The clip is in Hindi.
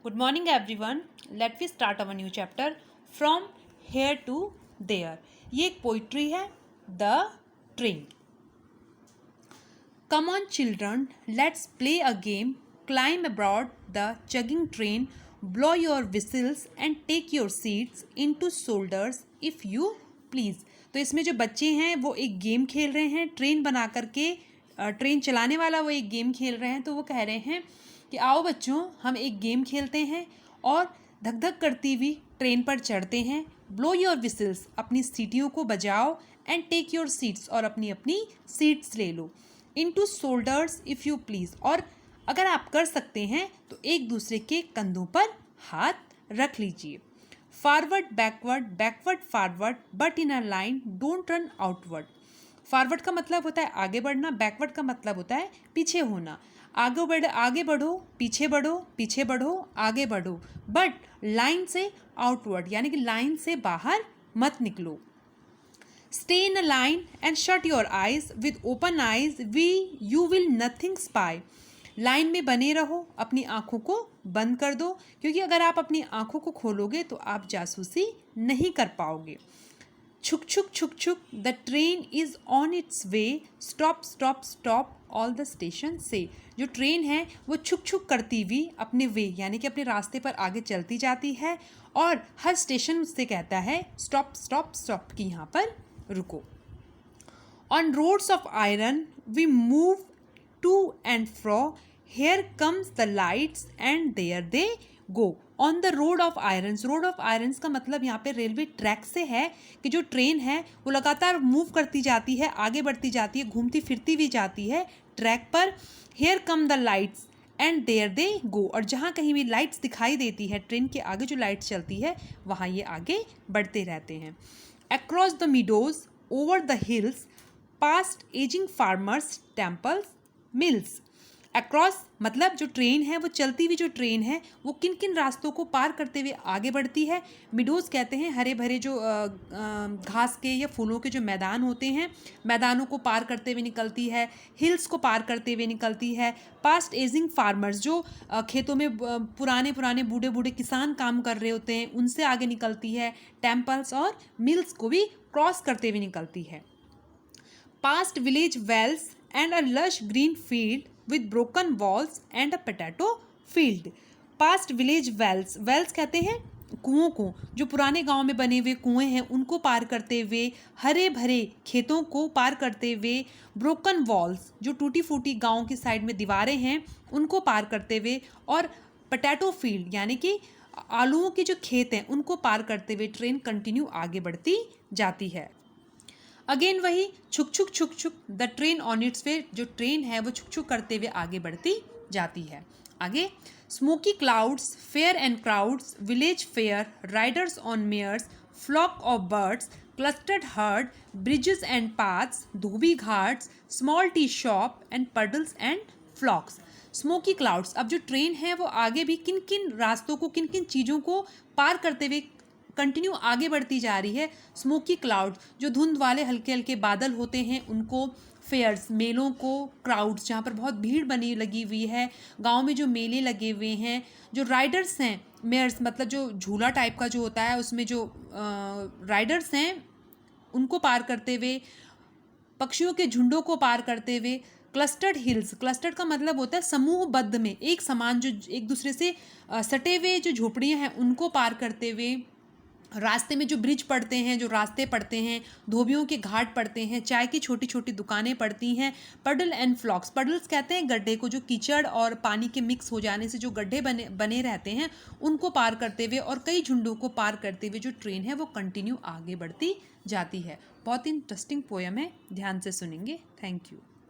Good morning, everyone. Let me start our new chapter from here to there. ये एक पोइट्री है, The Train. Come on, children, let's play a game. Climb aboard the chugging train, blow your whistles and take your seats into shoulders if you please. तो इसमें जो बच्चे हैं वो एक गेम खेल रहे हैं, ट्रेन बना करके ट्रेन चलाने वाला वो एक गेम खेल रहे हैं। तो वो कह रहे हैं कि आओ बच्चों, हम एक गेम खेलते हैं और धक धक करती हुई ट्रेन पर चढ़ते हैं। ब्लो योर विसल्स, अपनी सीटियों को बजाओ, एंड टेक योर सीट्स, और अपनी अपनी सीट्स ले लो। Into shoulders if you please, और अगर आप कर सकते हैं तो एक दूसरे के कंधों पर हाथ रख लीजिए। Forward backward, backward forward, but in a line, don't run outward. Forward का मतलब होता है आगे बढ़ना, बैकवर्ड का मतलब होता है पीछे होना। आगे बढ़ो, पीछे बढ़ो, पीछे बढ़ो, आगे बढ़ो, बट लाइन से आउटवर्ड, यानी कि लाइन से बाहर मत निकलो। Stay in a line and shut your eyes. With open eyes you will nothing spy. Line में बने रहो, अपनी आँखों को बंद कर दो, क्योंकि अगर आप अपनी आँखों को खोलोगे तो आप जासूसी नहीं कर पाओगे। छुक छुक छुक छुक, the train is on it's way, stop stop stop all the station से। जो ट्रेन है वो छुक छुक करती हुई अपने वे यानी कि अपने रास्ते पर आगे चलती जाती है, और हर स्टेशन उससे कहता है स्टॉप स्टॉप स्टॉप, कि यहाँ पर रुको। On roads of iron we move to and fro, here comes the lights and there they go. On the road of irons, road of irons का मतलब यहाँ पे रेलवे ट्रैक से है कि जो ट्रेन है वो लगातार मूव करती जाती है, आगे बढ़ती जाती है, घूमती फिरती भी जाती है ट्रैक पर। Here come the lights and there they go, और जहाँ कहीं भी लाइट्स दिखाई देती है, ट्रेन के आगे जो लाइट्स चलती है वहाँ ये आगे बढ़ते रहते हैं। Across the meadows, over the hills, past aging farmers, temples, mills. Across मतलब जो ट्रेन है वो चलती हुई जो ट्रेन है वो किन किन रास्तों को पार करते हुए आगे बढ़ती है। मिडोज़ कहते हैं हरे भरे जो घास के या फूलों के जो मैदान होते हैं, मैदानों को पार करते हुए निकलती है। हिल्स को पार करते हुए निकलती है। पास्ट एजिंग फार्मर्स, जो खेतों में पुराने पुराने बूढ़े बूढ़े किसान काम कर रहे होते हैं, उनसे आगे निकलती है। टेम्पल्स और मिल्स को भी क्रॉस करते हुए निकलती है। Past village wells and a lush green field with broken walls and a potato field. Past village wells, wells कहते हैं कुओं को, जो पुराने गांव में बने हुए कुएं हैं उनको पार करते हुए, हरे भरे खेतों को पार करते हुए, broken walls, जो टूटी फूटी गांव की साइड में दीवारें हैं उनको पार करते हुए, और potato field यानी कि आलूओं के जो खेत हैं उनको पार करते हुए ट्रेन कंटिन्यू आगे बढ़ती जाती है। अगेन वही छुक छुक छुक छुक, द ट्रेन ऑन इट्स वे, जो ट्रेन है वो छुक छुक करते हुए आगे बढ़ती जाती है। आगे smoky clouds, fair and crowds, village fair, riders on mares, flock of birds, clustered herd, bridges and paths, dhobi ghats, small tea shop and puddles and flocks. Smoky clouds, अब जो ट्रेन है वो आगे भी किन किन रास्तों को, किन किन चीज़ों को पार करते हुए कंटिन्यू आगे बढ़ती जा रही है। स्मोकी क्लाउड, जो धुंध वाले हल्के हल्के बादल होते हैं उनको, फेयर्स मेलों को, क्राउड्स जहाँ पर बहुत भीड़ बनी लगी हुई है, गांव में जो मेले लगे हुए हैं, जो राइडर्स हैं, मेयर्स मतलब जो झूला टाइप का जो होता है उसमें जो राइडर्स हैं उनको पार करते हुए, पक्षियों के झुंडों को पार करते हुए। क्लस्टर्ड हिल्स, क्लस्टर्ड का मतलब होता है समूहबद्ध में एक समान, जो एक दूसरे से सटे हुए जो झोपड़ियाँ हैं उनको पार करते हुए, रास्ते में जो ब्रिज पड़ते हैं, जो रास्ते पड़ते हैं, धोबियों के घाट पड़ते हैं, चाय की छोटी छोटी दुकानें पड़ती हैं। पडल एंड फ्लॉक्स, पडल्स कहते हैं गड्ढे को, जो कीचड़ और पानी के मिक्स हो जाने से जो गड्ढे बने रहते हैं उनको पार करते हुए, और कई झुंडों को पार करते हुए जो ट्रेन है वो कंटिन्यू आगे बढ़ती जाती है। बहुत इंटरेस्टिंग पोयम है, ध्यान से सुनेंगे। Thank you.